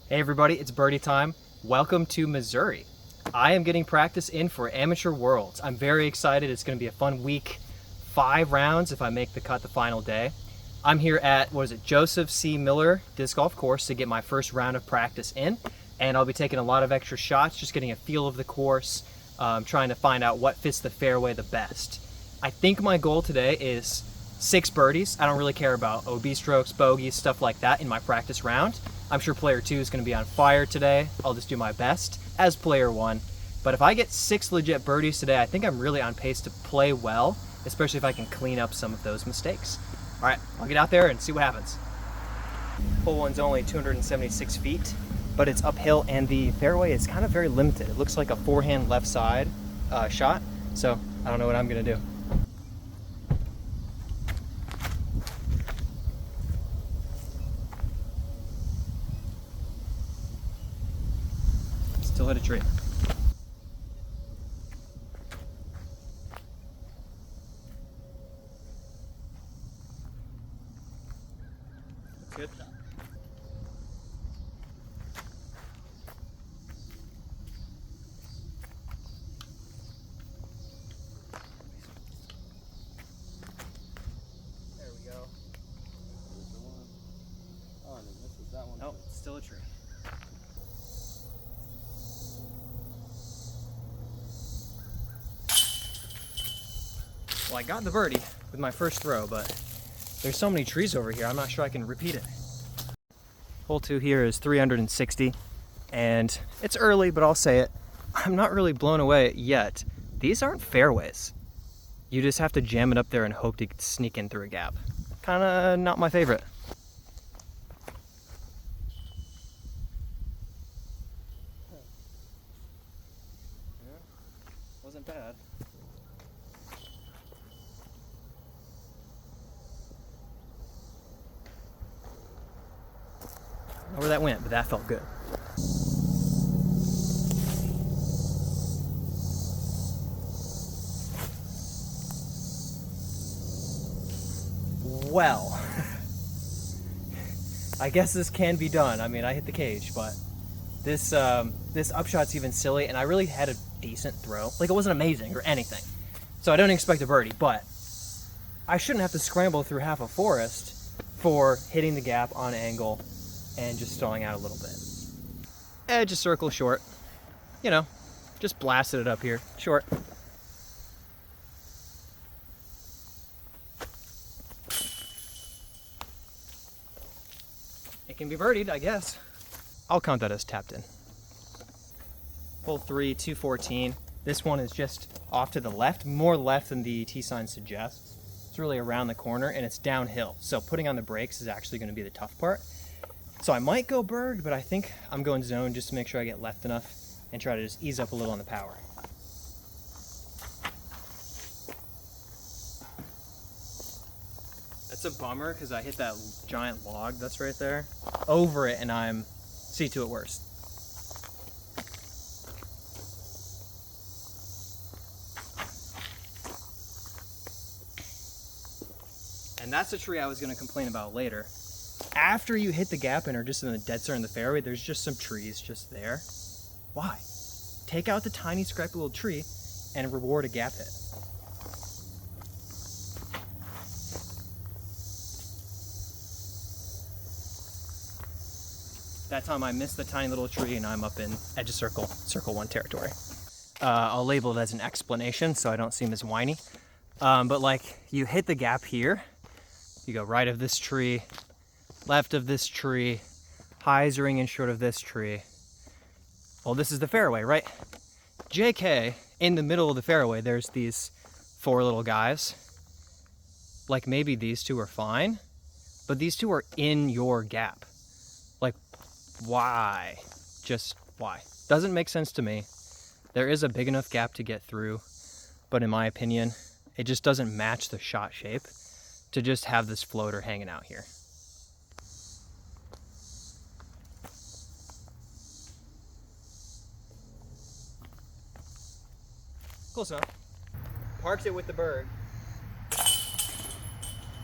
Hey everybody, it's birdie time. Welcome to Missouri. I am getting practice in for Amateur Worlds. I'm very excited. It's going to be a fun week. 5 rounds if I make the cut the final day. I'm here at, Joseph C. Miller Disc Golf Course to get my first round of practice in. And I'll be taking a lot of extra shots, just getting a feel of the course, trying to find out what fits the fairway the best. I think my goal today is 6 birdies. I don't really care about OB strokes, bogeys, stuff like that in my practice round. I'm sure player 2 is going to be on fire today. I'll just do my best as player 1. But if I get 6 legit birdies today, I think I'm really on pace to play well, especially if I can clean up some of those mistakes. All right, I'll get out there and see what happens. Hole 1's only 276 feet, but it's uphill and the fairway is kind of very limited. It looks like a forehand left side shot, so I don't know what I'm going to do. Still hit a tree. Good. There we go. Oh, and this is that one. Nope, still a tree. Well, I got the birdie with my first throw, but there's so many trees over here, I'm not sure I can repeat it. Hole 2 here is 360, and it's early, but I'll say it. I'm not really blown away yet. These aren't fairways. You just have to jam it up there and hope to sneak in through a gap. Kinda not my favorite. Yeah, wasn't bad. I don't know where that went, but that felt good. Well, I guess this can be done. I mean, I hit the cage, but this upshot's even silly, and I really had a decent throw. Like, it wasn't amazing or anything, so I don't expect a birdie, but I shouldn't have to scramble through half a forest for hitting the gap on angle and just stalling out a little bit. Edge a circle short. You know, just blasted it up here. Short. It can be birdied, I guess. I'll count that as tapped in. Hole 3, 214. This one is just off to the left, more left than the tee sign suggests. It's really around the corner and it's downhill. So putting on the brakes is actually going to be the tough part. So I might go bird, but I think I'm going zone just to make sure I get left enough and try to just ease up a little on the power. That's a bummer because I hit that giant log that's right there over it and I'm see to it worse. And that's a tree I was going to complain about later. After you hit the gap and are just in the dead center in the fairway, there's just some trees just there. Why? Take out the tiny scrappy little tree and reward a gap hit. That time I missed the tiny little tree and I'm up in edge of circle 1 territory. I'll label it as an explanation so I don't seem as whiny. But like, you hit the gap here, you go right of this tree, left of this tree, highs ring in short of this tree. Well, this is the fairway, right? JK, in the middle of the fairway, there's these 4 little guys. Like, maybe these 2 are fine, but these 2 are in your gap. Like, why? Just why? Doesn't make sense to me. There is a big enough gap to get through, but in my opinion, it just doesn't match the shot shape to just have this floater hanging out here. Close enough. Parked it with the bird.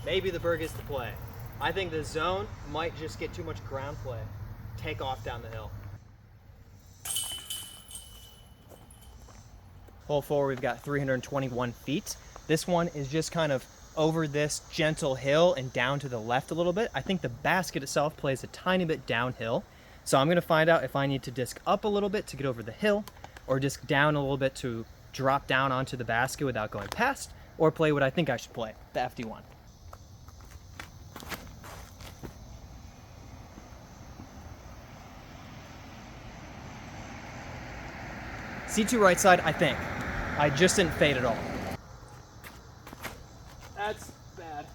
Maybe the bird gets to play. I think the zone might just get too much ground play. take off down the hill. Hole 4, we've got 321 feet. This one is just kind of over this gentle hill and down to the left a little bit. I think the basket itself plays a tiny bit downhill. So I'm gonna find out if I need to disc up a little bit to get over the hill, or disc down a little bit to drop down onto the basket without going past, or play what I think I should play, the FD1. C2 right side, I think. I just didn't fade at all. That's bad.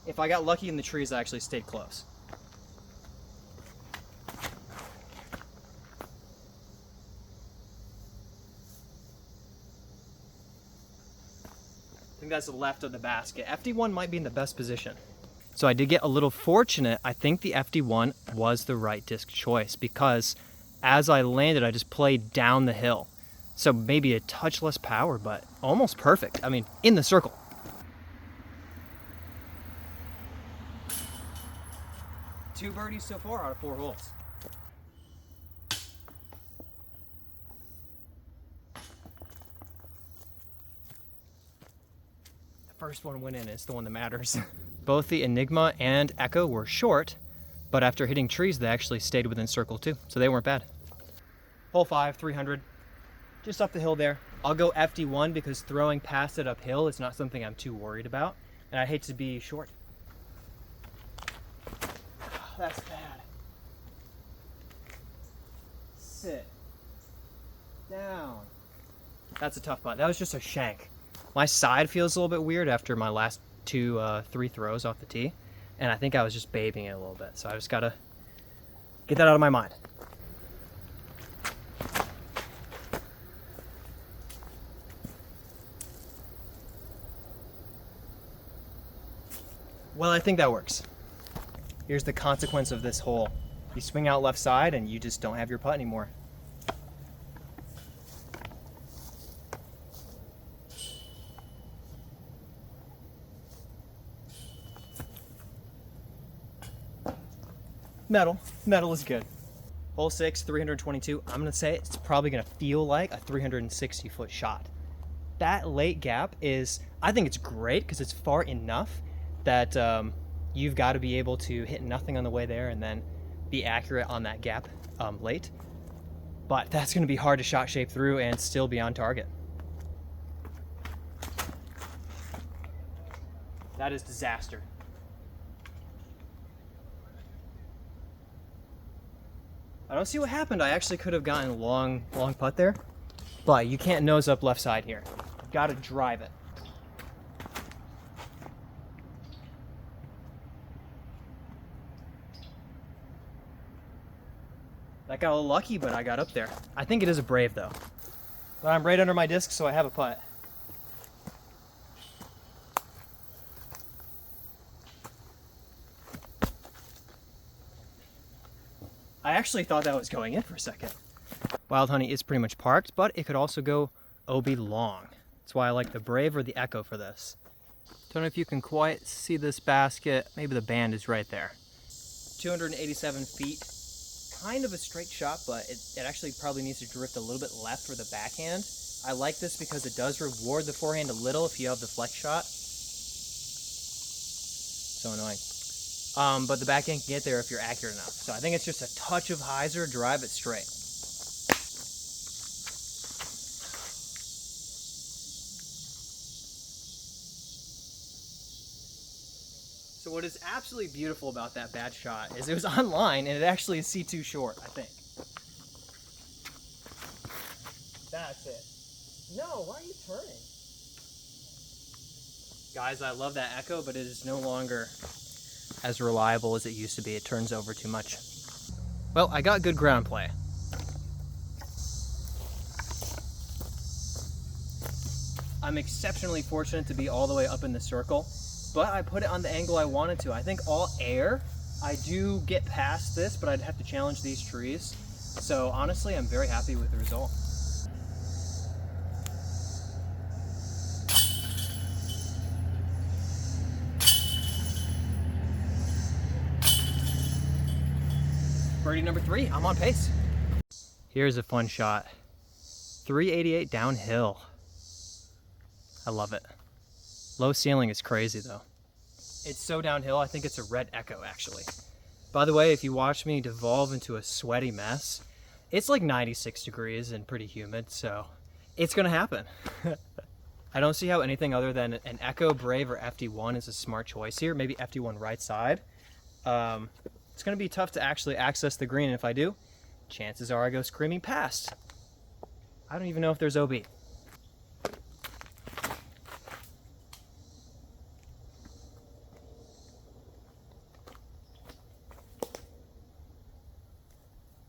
If I got lucky in the trees, I actually stayed close. I think that's the left of the basket. FD1 might be in the best position. So I did get a little fortunate. I think the FD1 was the right disc choice because as I landed, I just played down the hill. So maybe a touch less power, but almost perfect. I mean, in the circle. Two birdies so far out of 4 holes. The first one went in, it's the one that matters. Both the Enigma and Echo were short, but after hitting trees, they actually stayed within circle too, so they weren't bad. Hole 5, 300, just up the hill there. I'll go FD1 because throwing past it uphill is not something I'm too worried about, and I hate to be short. That's bad. Sit. Down. That's a tough putt. That was just a shank. My side feels a little bit weird after my last 3 throws off the tee, and I think I was just babying it a little bit, so I just gotta get that out of my mind. Well, I think that works. Here's the consequence of this hole. You swing out left side and you just don't have your putt anymore. Metal is good. Hole 6, 322. I'm gonna say it's probably gonna feel like a 360-foot shot. That late gap is, I think it's great because it's far enough that you've got to be able to hit nothing on the way there and then be accurate on that gap late. But that's gonna be hard to shot shape through and still be on target. That is disaster. I don't see what happened. I actually could have gotten a long putt there, but you can't nose up left side here. You've got to drive it. That got a little lucky, but I got up there. I think it is a brave though. But I'm right under my disc, so I have a putt. I actually thought that was going in for a second. Wild Honey is pretty much parked, but it could also go OB long. That's why I like the Brave or the Echo for this. Don't know if you can quite see this basket. Maybe the band is right there. 287 feet. Kind of a straight shot, but it actually probably needs to drift a little bit left for the backhand. I like this because it does reward the forehand a little if you have the flex shot. So annoying. But the backhand can get there if you're accurate enough. So I think it's just a touch of hyzer, drive it straight. So what is absolutely beautiful about that bad shot is it was online and it actually is C2 short, I think. That's it. No, why are you turning? Guys, I love that Echo, but it is no longer as reliable as it used to be. It turns over too much. Well, I got good ground play. I'm exceptionally fortunate to be all the way up in the circle, but I put it on the angle I wanted to. I think all air, I do get past this, but I'd have to challenge these trees. So honestly, I'm very happy with the result. Birdie number 3, I'm on pace. Here's a fun shot. 388 downhill. I love it. Low ceiling is crazy though. It's so downhill, I think it's a red echo actually. By the way, if you watch me devolve into a sweaty mess, it's like 96 degrees and pretty humid, so it's gonna happen. I don't see how anything other than an Echo, Brave, or FD1 is a smart choice here. Maybe FD1 right side. It's gonna be tough to actually access the green, and if I do, chances are I go screaming past. I don't even know if there's OB.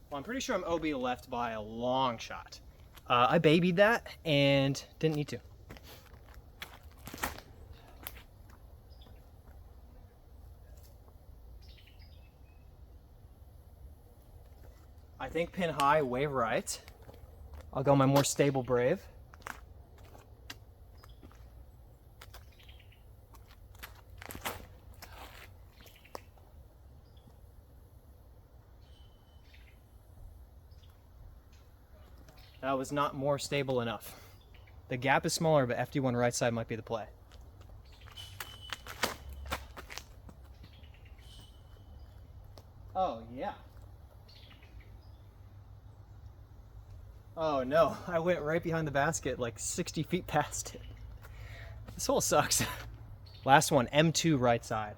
Well, I'm pretty sure I'm OB left by a long shot. I babied that and didn't need to. I think pin high, wave right. I'll go my more stable Brave. That was not more stable enough. The gap is smaller, but FD1 right side might be the play. Oh, yeah. Oh no, I went right behind the basket, like 60 feet past it. This hole sucks. Last one, M2 right side.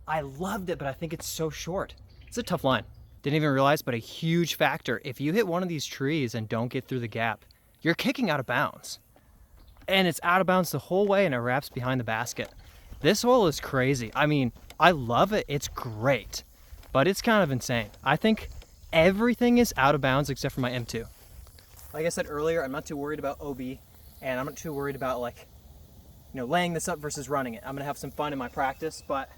I loved it, but I think it's so short. It's a tough line. Didn't even realize, but a huge factor. If you hit one of these trees and don't get through the gap, you're kicking out of bounds. And it's out of bounds the whole way and it wraps behind the basket. This hole is crazy. I mean, I love it. It's great, but it's kind of insane. I think everything is out of bounds except for my M2. Like I said earlier, I'm not too worried about OB, and I'm not too worried about laying this up versus running it. I'm gonna have some fun in my practice, but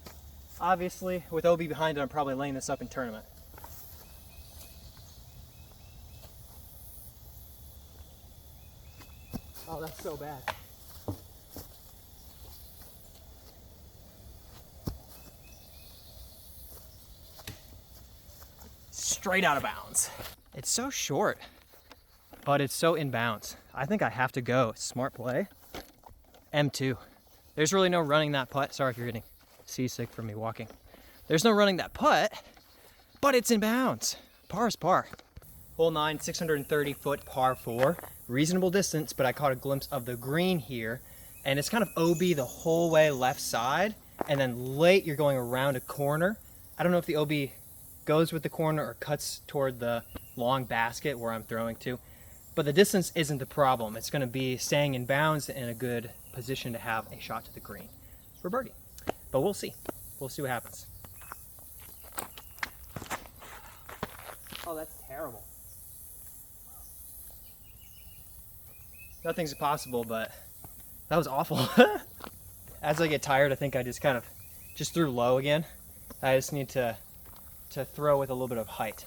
obviously with OB behind it, I'm probably laying this up in tournament. Oh, that's so bad. Straight out of bounds. It's so short, but it's so in bounds. I think I have to go. Smart play. M2. There's really no running that putt. Sorry if you're getting seasick from me walking. There's no running that putt, but it's in bounds. Par is par. Hole 9, 630 foot par 4. Reasonable distance, but I caught a glimpse of the green here, and it's kind of OB the whole way left side, and then late you're going around a corner. I don't know if the OB goes with the corner or cuts toward the long basket where I'm throwing to, but the distance isn't the problem. It's going to be staying in bounds in a good position to have a shot to the green for birdie. But we'll see. We'll see what happens. Oh, that's terrible. Nothing's possible, but that was awful. As I get tired, I think I just kind of threw low again. I just need to throw with a little bit of height.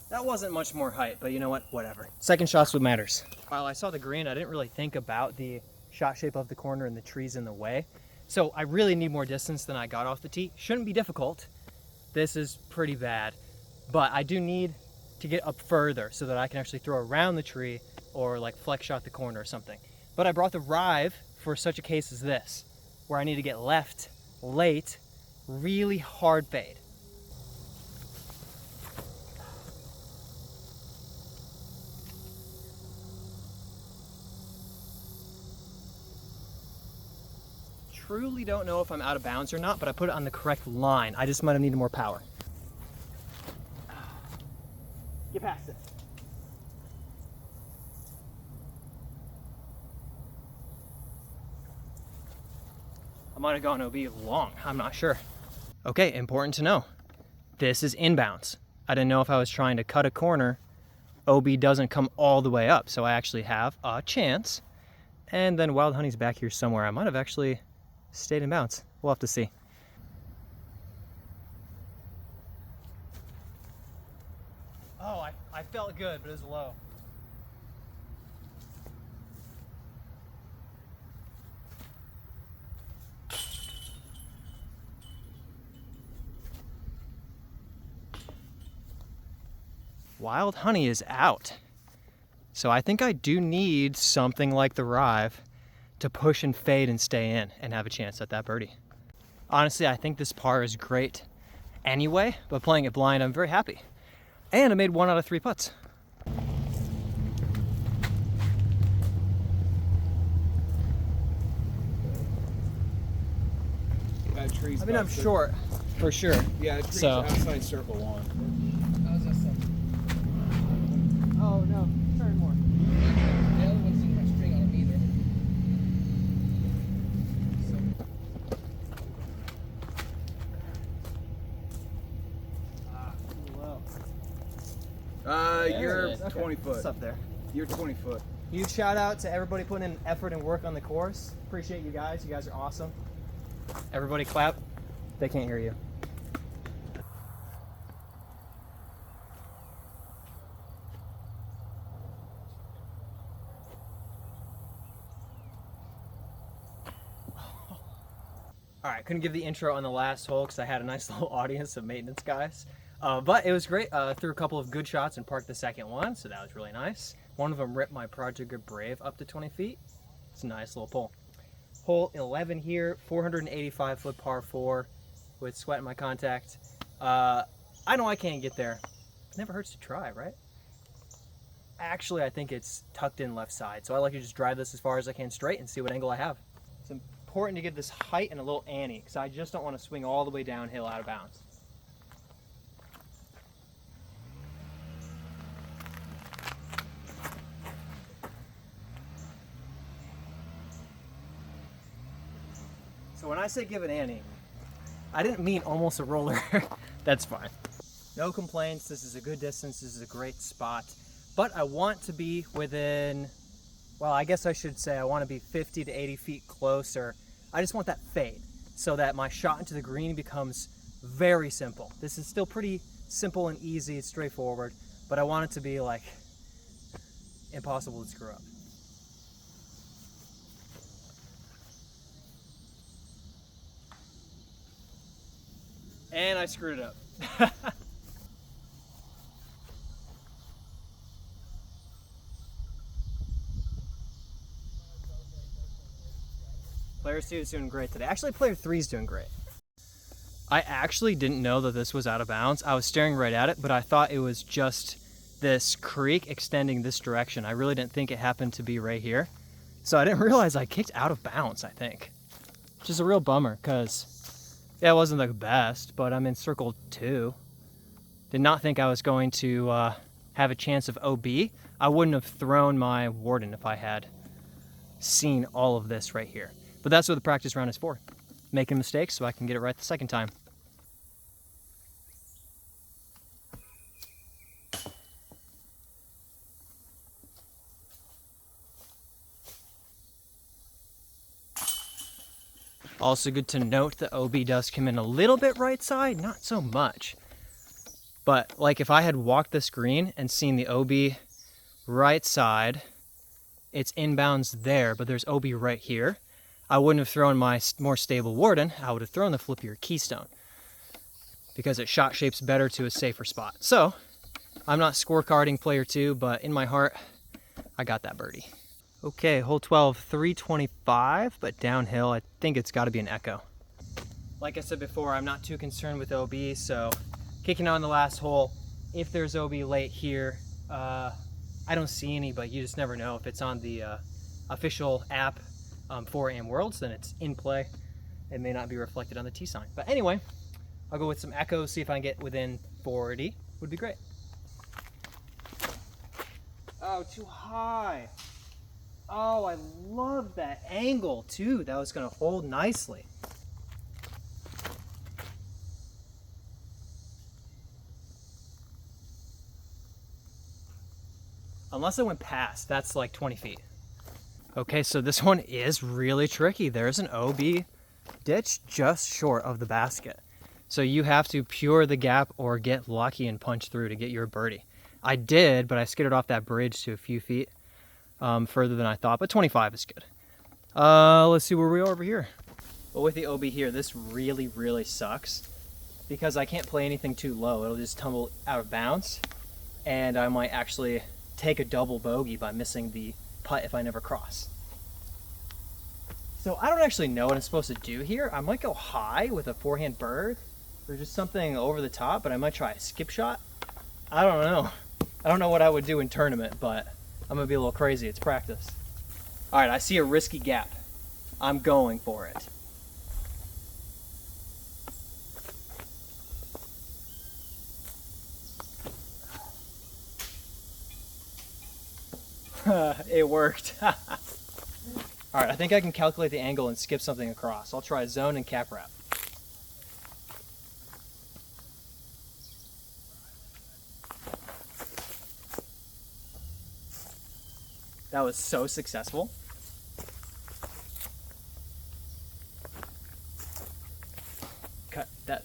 That wasn't much more height, but you know what? Whatever. Second shot's what matters. While I saw the green, I didn't really think about the shot shape of the corner and the trees in the way. So I really need more distance than I got off the tee. Shouldn't be difficult. This is pretty bad, but I do need to get up further so that I can actually throw around the tree or like flex shot the corner or something. But I brought the Rive for such a case as this, where I need to get left, late, really hard fade. Truly don't know if I'm out of bounds or not, but I put it on the correct line. I just might have needed more power. Get past it. I might have gone OB long, I'm not sure. Okay, important to know. This is inbounds. I didn't know if I was trying to cut a corner. OB doesn't come all the way up, so I actually have a chance. And then Wild Honey's back here somewhere. I might have actually stayed in bounds. We'll have to see. Oh, I felt good, but it was low. Wild Honey is out. So I think I do need something like the Rive to push and fade and stay in and have a chance at that birdie. Honestly, I think this par is great anyway, but playing it blind, I'm very happy. And I made 1 out of 3 putts. Trees I mean, I'm short, for sure. Yeah, trees so. Outside circle 1. How's that sound? Oh no, turn more. The other one's in my string on them either. Too low. You're Okay. 20 foot. What's up there? You're 20 foot. Huge shout out to everybody putting in effort and work on the course. Appreciate you guys. You guys are awesome. Everybody clap. They can't hear you. All right, couldn't give the intro on the last hole because I had a nice little audience of maintenance guys. But it was great. Threw a couple of good shots and parked the second one, so that was really nice. One of them ripped my Project Good Brave up to 20 feet. It's a nice little pull. Hole 11 here, 485 foot par 4 with sweat in my contact. I know I can't get there. It never hurts to try, right? Actually, I think it's tucked in left side, so I like to just drive this as far as I can straight and see what angle I have. It's important to get this height and a little ante because I just don't want to swing all the way downhill out of bounds. So when I say give it ante, I didn't mean almost a roller. That's fine. No complaints. This is a good distance. This is a great spot. But I want to be within, well, I guess I should say I want to be 50 to 80 feet closer. I just want that fade so that my shot into the green becomes very simple. This is still pretty simple and easy. It's straightforward. But I want it to be like impossible to screw up. And I screwed it up. Player 2 is doing great today. Actually, player 3 is doing great. I actually didn't know that this was out of bounds. I was staring right at it, but I thought it was just this creek extending this direction. I really didn't think it happened to be right here. So I didn't realize I kicked out of bounds, I think. Which is a real bummer, because yeah, it wasn't the best, but I'm in circle 2. Did not think I was going to have a chance of OB. I wouldn't have thrown my Warden if I had seen all of this right here. But that's what the practice round is for. Making mistakes so I can get it right the second time. Also good to note the OB does come in a little bit right side, not so much. But like if I had walked this green and seen the OB right side, it's inbounds there, but there's OB right here. I wouldn't have thrown my more stable Warden. I would have thrown the flippier Keystone because it shot shapes better to a safer spot. So I'm not scorecarding player 2, but in my heart, I got that birdie. Okay, hole 12, 325, but downhill, I think it's got to be an echo. Like I said before, I'm not too concerned with OB, so kicking on the last hole. If there's OB late here, I don't see any, but you just never know. If it's on the official app for AM Worlds, then it's in play. It may not be reflected on the T sign. But anyway, I'll go with some echoes, see if I can get within 40. Would be great. Oh, too high. Oh, I love that angle too. That was gonna hold nicely. Unless I went past, that's like 20 feet. Okay, so this one is really tricky. There's an OB ditch just short of the basket. So you have to pure the gap or get lucky and punch through to get your birdie. I did, but I skidded off that bridge to a few feet further than I thought, but 25 is good. Let's see where we are over here. Well, with the OB here, this really sucks because I can't play anything too low. It'll just tumble out of bounds, and I might actually take a double bogey by missing the putt if I never cross. So I don't actually know what I'm supposed to do here. I might go high with a forehand bird or just something over the top, but I might try a skip shot. I don't know. I don't know what I would do in tournament, but I'm gonna be a little crazy. It's practice. All right, I see a risky gap. I'm going for it. It worked. All right, I think I can calculate the angle and skip something across. I'll try zone and cap wrap. That was so successful. Cut that.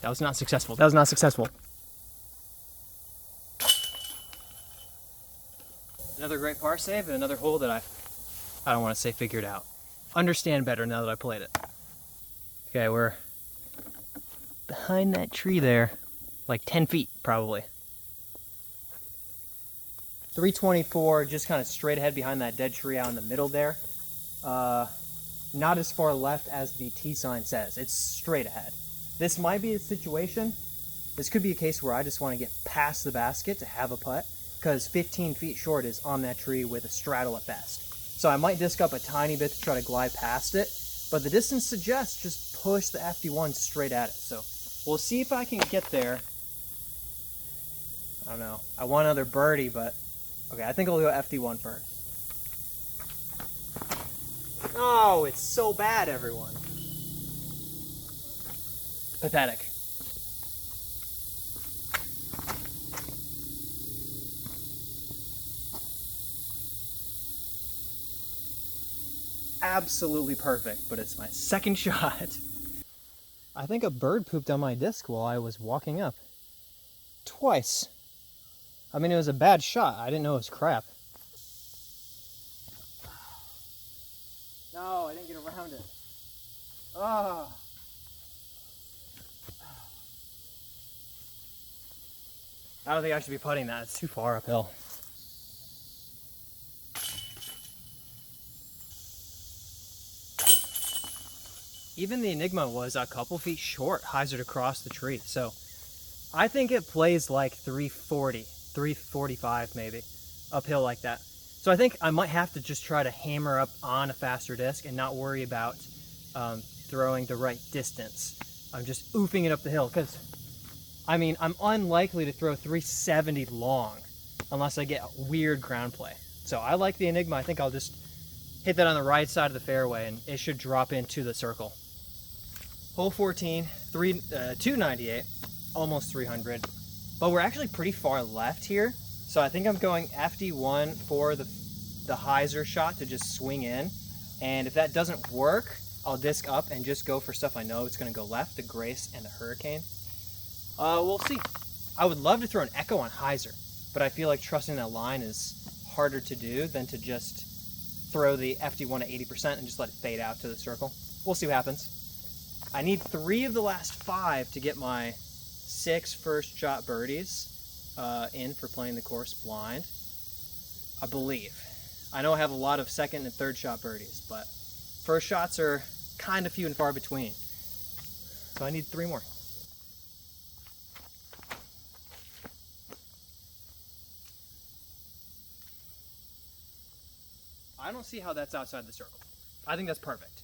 That was not successful. That was not successful. Another great par save and another hole that I don't want to say figured out. Understand better now that I played it. Okay, we're behind that tree there, like 10 feet probably. 324, just kind of straight ahead behind that dead tree out in the middle there. Not as far left as the T sign says. It's straight ahead. This might be a situation. This could be a case where I just want to get past the basket to have a putt, because 15 feet short is on that tree with a straddle at best. So I might disc up a tiny bit to try to glide past it, but the distance suggests just push the FD1 straight at it. So we'll see if I can get there. I don't know. I want another birdie, but okay, I think I'll go FD1 first. Oh, it's so bad, everyone. Pathetic. Absolutely perfect, but it's my second shot. I think a bird pooped on my disc while I was walking up. Twice. I mean, it was a bad shot. I didn't know it was crap. No, I didn't get around it. Oh. I don't think I should be putting that. It's too far uphill. Even the Enigma was a couple feet short, hyzered across the tree. So I think it plays like 340, 345 maybe, uphill like that. So I think I might have to just try to hammer up on a faster disc and not worry about throwing the right distance. I'm just oofing it up the hill because, I mean, I'm unlikely to throw 370 long unless I get weird ground play. So I like the Enigma. I think I'll just hit that on the right side of the fairway and it should drop into the circle. Hole 14, 298, almost 300. But we're actually pretty far left here. So I think I'm going FD1 for the hyzer shot to just swing in. And if that doesn't work, I'll disc up and just go for stuff I know it's going to go left, the Grace and the Hurricane. We'll see. I would love to throw an Echo on hyzer, but I feel like trusting that line is harder to do than to just throw the FD1 at 80% and just let it fade out to the circle. We'll see what happens. I need 3 of the last 5 to get my 6 first shot birdies in for playing the course blind, I believe. I know I have a lot of second and third shot birdies, but first shots are kind of few and far between. So I need 3 more. I don't see how that's outside the circle. I think that's perfect.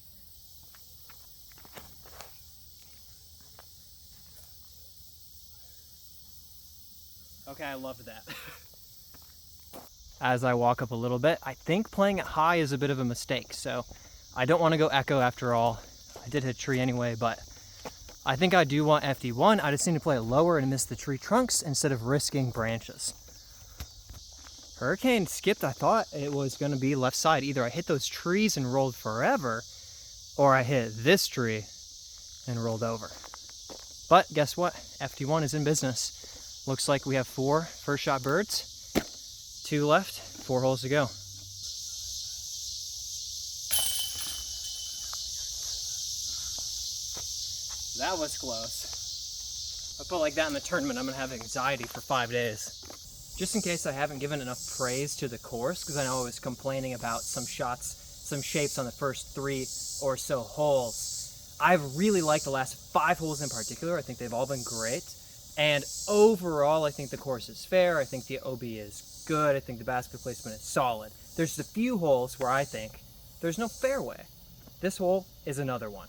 Okay, I love that. As I walk up a little bit, I think playing it high is a bit of a mistake, so I don't want to go Echo after all. I did hit a tree anyway, but I think I do want FD1. I just need to play it lower and miss the tree trunks instead of risking branches. Hurricane skipped. I thought it was going to be left side. Either I hit those trees and rolled forever, or I hit this tree and rolled over. But guess what? FT1 is in business. Looks like we have 4 first shot birds, 2 left, 4 holes to go. That was close. If I put like that in the tournament, I'm gonna have anxiety for 5 days. Just in case I haven't given enough praise to the course, because I know I was complaining about some shots, some shapes on the first 3 or so holes. I've really liked the last 5 holes in particular. I think they've all been great. And overall, I think the course is fair. I think the OB is good. I think the basket placement is solid. There's a few holes where I think there's no fairway. This hole is another one.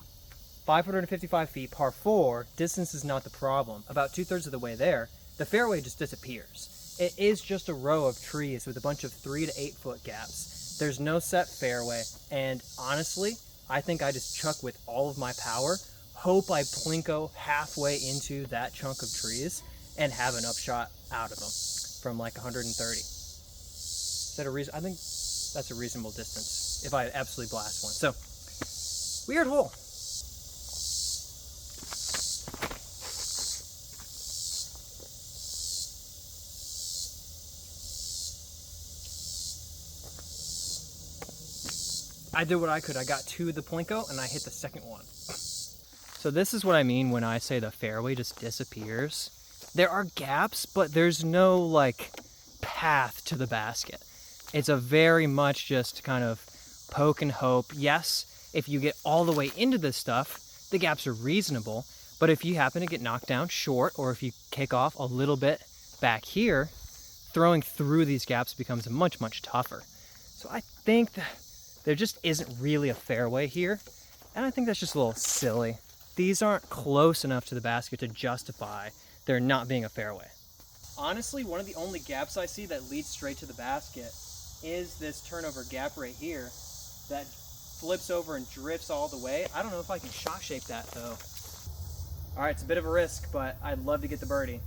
555 feet, par 4, distance is not the problem. About 2/3 of the way there, the fairway just disappears. It is just a row of trees with a bunch of 3 to 8 foot gaps. There's no set fairway, and honestly, I think I just chuck with all of my power, hope I plinko halfway into that chunk of trees, and have an upshot out of them from like 130. Is that a reason? I think that's a reasonable distance if I absolutely blast one. So, weird hole. I did what I could. I got to the plinko and I hit the second one. So this is what I mean when I say the fairway just disappears. There are gaps, but there's no like path to the basket. It's a very much just kind of poke and hope. Yes, if you get all the way into this stuff, the gaps are reasonable, but if you happen to get knocked down short, or if you kick off a little bit back here, throwing through these gaps becomes much, much tougher. So I think that there just isn't really a fairway here, and I think that's just a little silly. These aren't close enough to the basket to justify there not being a fairway. Honestly, one of the only gaps I see that leads straight to the basket is this turnover gap right here that flips over and drifts all the way. I don't know if I can shot shape that though. All right, it's a bit of a risk, but I'd love to get the birdie.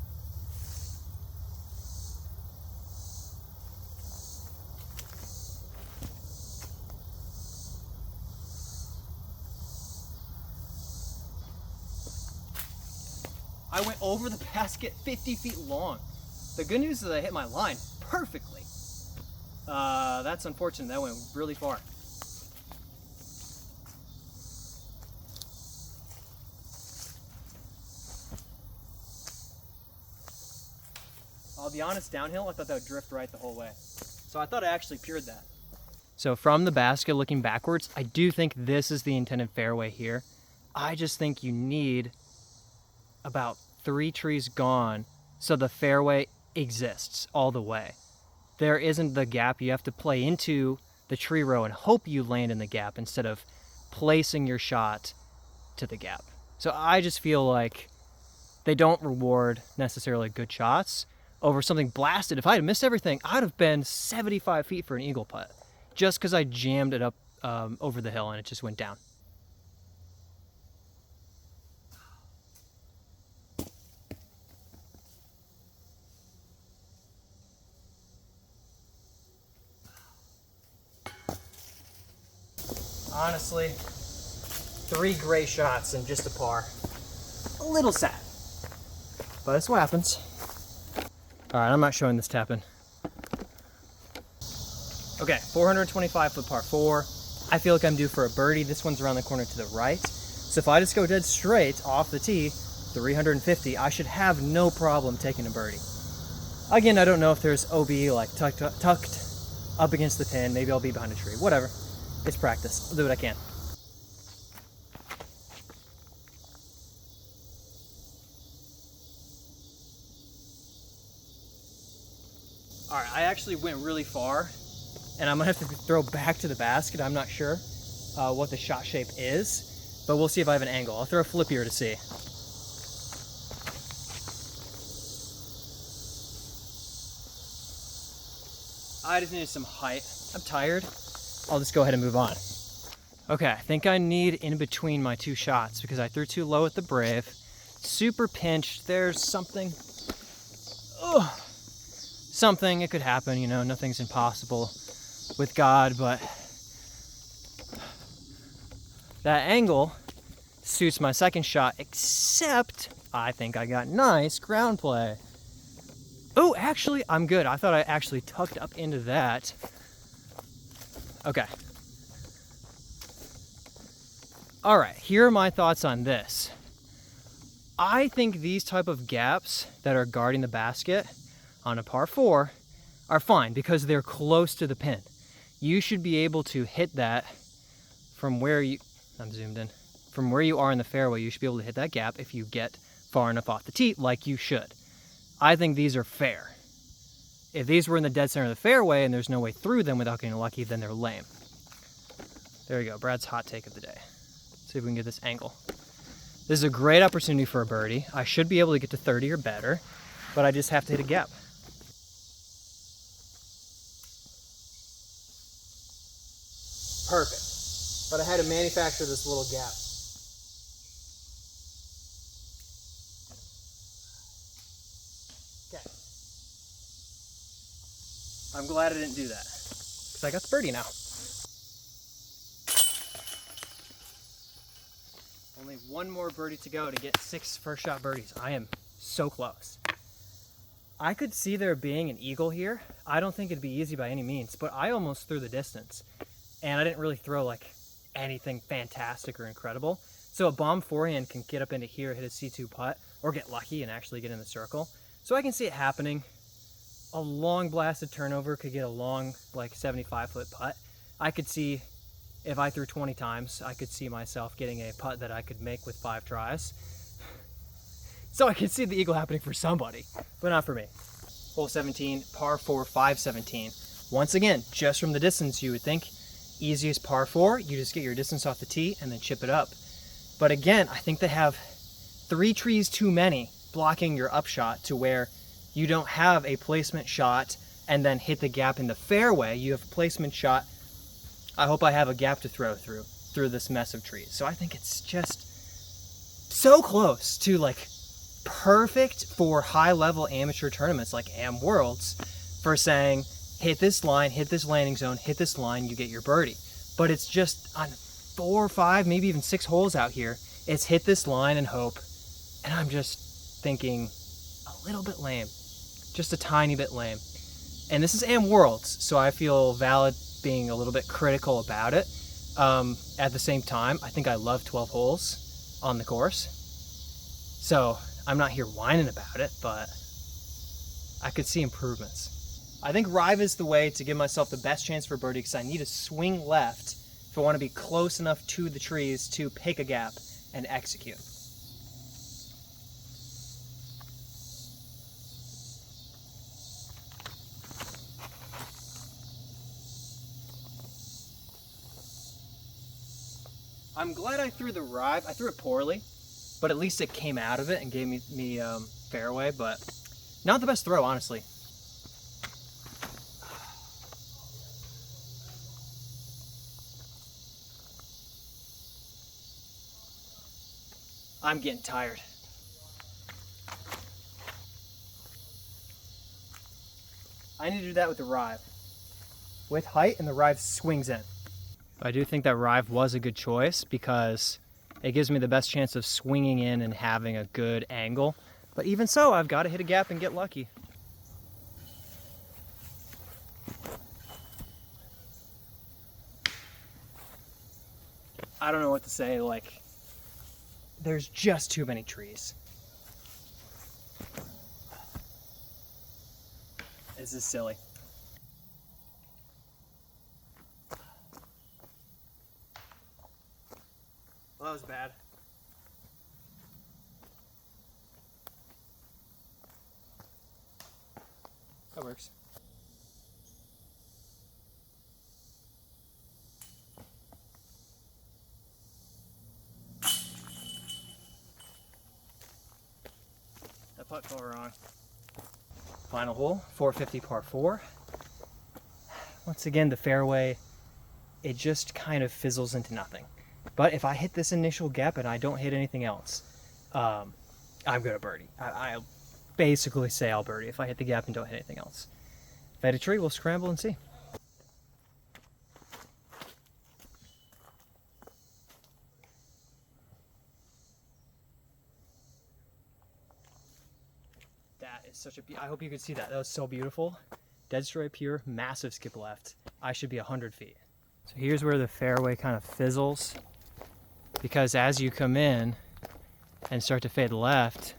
I went over the basket 50 feet long. The good news is I hit my line perfectly. That's unfortunate. That went really far. I'll be honest, downhill, I thought that would drift right the whole way. So I thought I actually pured that. So from the basket looking backwards, I do think this is the intended fairway here. I just think you need about 3 trees gone so the fairway exists all the way. There isn't the gap. You have to play into the tree row and hope you land in the gap instead of placing your shot to the gap. So I just feel like they don't reward necessarily good shots over something blasted. If I had missed everything, I'd have been 75 feet for an eagle putt just because I jammed it up over the hill and it just went down. Honestly, 3 gray shots and just a par. A little sad, but that's what happens. All right, I'm not showing this tapping. Okay, 425 foot par 4. I feel like I'm due for a birdie. This one's around the corner to the right. So if I just go dead straight off the tee, 350, I should have no problem taking a birdie. Again, I don't know if there's OB like tucked up against the pin. Maybe I'll be behind a tree, whatever. It's practice. I'll do what I can. All right, I actually went really far, and I'm gonna have to throw back to the basket. I'm not sure what the shot shape is, but we'll see if I have an angle. I'll throw a flip here to see. I just needed some height. I'm tired. I'll just go ahead and move on. Okay, I think I need in between my 2 shots because I threw too low at the Brave. Super pinched. There's something. Ugh. Something. It could happen, you know. Nothing's impossible with God, but That angle suits my second shot, except I think I got nice ground play. Oh, actually, I'm good. I thought I actually tucked up into that. Okay. All right, here are my thoughts on this. I think these type of gaps that are guarding the basket on a par 4 are fine because they're close to the pin. You should be able to hit that from where you, I'm zoomed in, from where you are in the fairway. You should be able to hit that gap if you get far enough off the tee, like you should. I think these are fair. If these were in the dead center of the fairway and there's no way through them without getting lucky, then they're lame. There we go, Brad's hot take of the day. Let's see if we can get this angle. This is a great opportunity for a birdie. I should be able to get to 30 or better, but I just have to hit a gap. Perfect. But I had to manufacture this little gap. Okay. I'm glad I didn't do that, because I got the birdie now. Only one more birdie to go to get 6 first shot birdies. I am so close. I could see there being an eagle here. I don't think it'd be easy by any means, but I almost threw the distance. And I didn't really throw like anything fantastic or incredible. So a bomb forehand can get up into here, hit a C2 putt, or get lucky and actually get in the circle. So I can see it happening. A long blasted turnover could get a long, like 75-foot putt. I could see, if I threw 20 times, I could see myself getting a putt that I could make with 5 tries. So I could see the eagle happening for somebody, but not for me. Hole 17, par 4, 517. Once again, just from the distance, you would think easiest par 4, you just get your distance off the tee and then chip it up. But again, I think they have 3 trees too many blocking your upshot to where you don't have a placement shot and then hit the gap in the fairway. You have a placement shot. I hope I have a gap to throw through this mess of trees. So I think it's just so close to like perfect for high level amateur tournaments like Am Worlds for saying, hit this line, hit this landing zone, hit this line, you get your birdie. But it's just on 4 or 5, maybe even 6 holes out here, it's hit this line and hope. And I'm just thinking a little bit lame, just a tiny bit lame. And this is Am Worlds, so I feel valid being a little bit critical about it. At the same time, I think I love 12 holes on the course. So I'm not here whining about it, but I could see improvements. I think Rive is the way to give myself the best chance for birdie because I need to swing left if I want to be close enough to the trees to pick a gap and execute. I'm glad I threw the Rive. I threw it poorly, but at least it came out of it and gave me fairway, but not the best throw, honestly. I'm getting tired. I need to do that with the Rive. With height, and the Rive swings in. I do think that Rive was a good choice because it gives me the best chance of swinging in and having a good angle. But even so, I've got to hit a gap and get lucky. I don't know what to say, like, there's just too many trees. This is silly. Well, that was bad. That works. That putt fell wrong. Final hole, 450 par 4. Once again, the fairway, it just kind of fizzles into nothing. But if I hit this initial gap and I don't hit anything else, I'm gonna birdie. I basically say I'll birdie if I hit the gap and don't hit anything else. If I hit a tree, we'll scramble and see. is such a I hope you could see that. That was so beautiful. Dead straight pure, massive skip left. I should be 100 feet. So here's where the fairway kind of fizzles, because as you come in and start to fade left,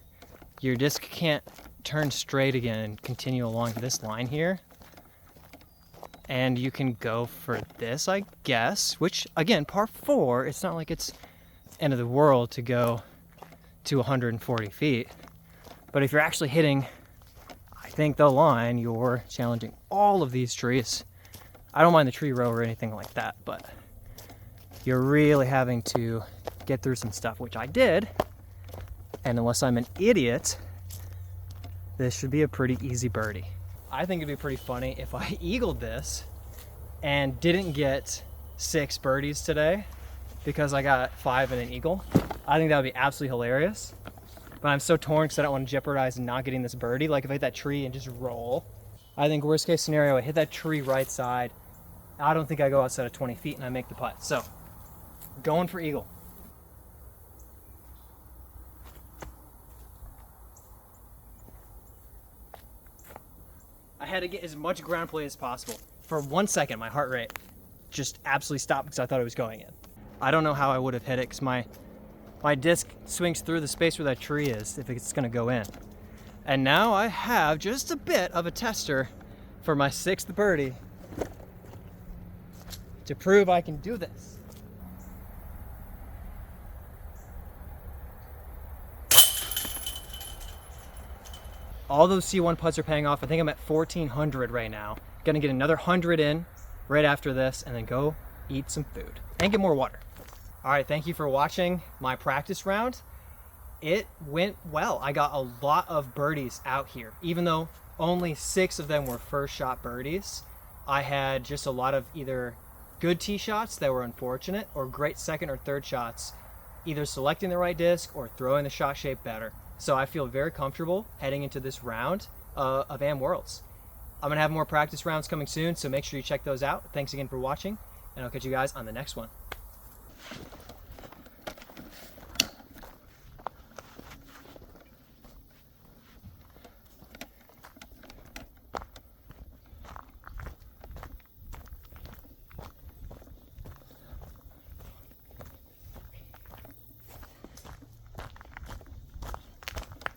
your disc can't turn straight again and continue along this line here. And you can go for this, I guess, which again, par 4, it's not like it's end of the world to go to 140 feet. But if you're actually hitting, I think, the line, you're challenging all of these trees. I don't mind the tree row or anything like that, but you're really having to get through some stuff, which I did. And unless I'm an idiot, this should be a pretty easy birdie. I think it'd be pretty funny if I eagled this and didn't get 6 birdies today because I got 5 in an eagle. I think that would be absolutely hilarious. But I'm so torn because I don't want to jeopardize not getting this birdie. Like if I hit that tree and just roll. I think worst case scenario, I hit that tree right side. I don't think I go outside of 20 feet and I make the putt. So, going for eagle. I had to get as much ground play as possible. For 1 second, my heart rate just absolutely stopped because I thought it was going in. I don't know how I would have hit it because my disc swings through the space where that tree is if it's gonna go in. And now I have just a bit of a tester for my 6th birdie to prove I can do this. All those C1 putts are paying off. I think I'm at 1,400 right now. Gonna get another 100 in right after this and then go eat some food and get more water. All right, thank you for watching my practice round. It went well. I got a lot of birdies out here. Even though only 6 of them were first shot birdies, I had just a lot of either good tee shots that were unfortunate or great second or third shots, either selecting the right disc or throwing the shot shape better. So I feel very comfortable heading into this round of AM Worlds. I'm gonna have more practice rounds coming soon, so make sure you check those out. Thanks again for watching, and I'll catch you guys on the next one.